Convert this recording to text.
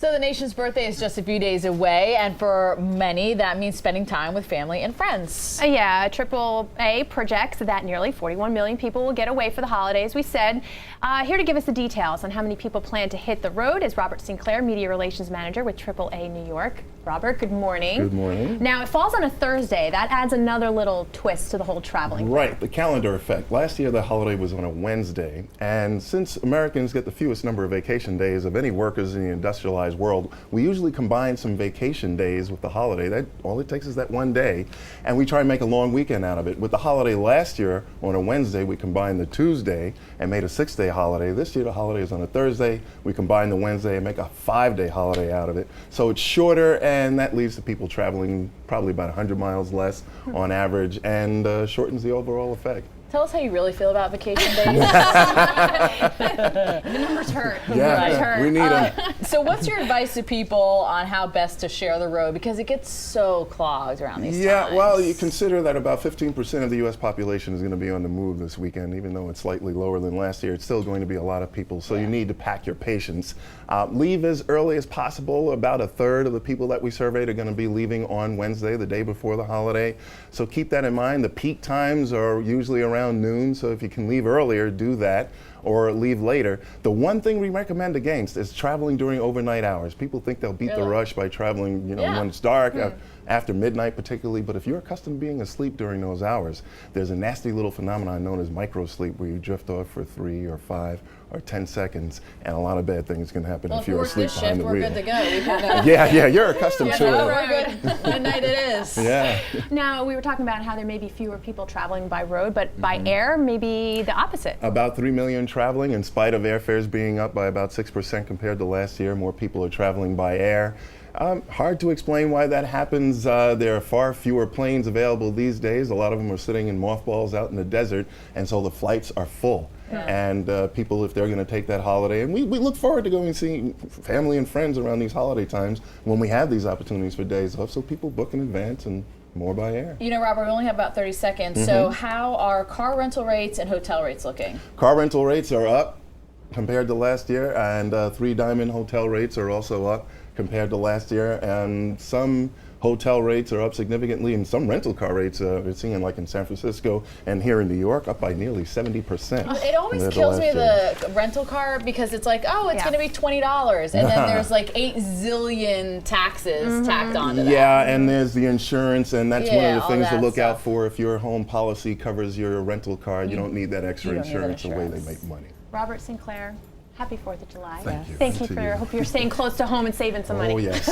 So the nation's birthday is just a few days away, and for many, that means spending time with family and friends. Yeah, AAA projects that nearly 41 million people will get away for the holidays, we said. Here to give us the details on how many people plan to hit the road is Robert Sinclair, Media Relations Manager with AAA New York. Robert, good morning. Good morning. Now, it falls on a Thursday. That adds another little twist to the whole traveling thing. Right, the calendar effect. Last year, the holiday was on a Wednesday, and since Americans get the fewest number of vacation days of any workers in the industrialized world, we usually combine some vacation days with the holiday. All it takes is that one day, and we try and make a long weekend out of it. With the holiday last year, on a Wednesday, we combined the Tuesday and made a 6-day holiday. This year, the holiday is on a Thursday. We combine the Wednesday and make a 5-day holiday out of it. So it's shorter, and that leads to people traveling probably about 100 miles less on average, and shortens the overall effect. Tell us how you really feel about vacation days. The numbers hurt. Yeah, we need them. So what's your advice to people on how best to share the road? Because it gets so clogged around these times. Yeah, well, you consider that about 15% of the U.S. population is going to be on the move this weekend. Even though it's slightly lower than last year, it's still going to be a lot of people. So you need to pack your patience. Leave as early as possible. About a third of the people that we surveyed are going to be leaving on Wednesday, the day before the holiday. So keep that in mind. The peak times are usually around noon, so if you can leave earlier, do that, or leave later. The one thing we recommend against is traveling during overnight hours. People think they'll beat the rush by traveling, when it's dark, after midnight particularly, but if you're accustomed to being asleep during those hours, there's a nasty little phenomenon known as microsleep, where you drift off for 3 or 5 or 10 seconds, and a lot of bad things can happen if you're asleep behind the wheel. We're good to go. We've had yeah, you're accustomed to it. We're good. Midnight it is. Yeah. Now, we were talking about how there may be fewer people traveling by road, but by air, maybe the opposite. About 3 million traveling, in spite of airfares being up by about 6% compared to last year. More people are traveling by air. Hard to explain why that happens. There are far fewer planes available these days. A lot of them are sitting in mothballs out in the desert, and so the flights are full. And people, if they're going to take that holiday, and we look forward to going and seeing family and friends around these holiday times when we have these opportunities for days off, so people book in advance and more by air. You know, Robert, we only have about 30 seconds, so how are car rental rates and hotel rates looking? Car rental rates are up compared to last year, and Three Diamond hotel rates are also up compared to last year, and some hotel rates are up significantly, and some rental car rates we're seeing, like in San Francisco and here in New York, up by nearly 70%. It always kills me, the rental car, because it's like, oh, it's going to be $20, and then there's like 8 zillion taxes tacked onto that. Yeah, and there's the insurance, and that's one of the things to look stuff. out for. If your home policy covers your rental car, you don't need that extra insurance the way they make money. Robert Sinclair, happy 4th of July. Thank you. Thank you for, hope you're staying close to home and saving some money. Oh, yes.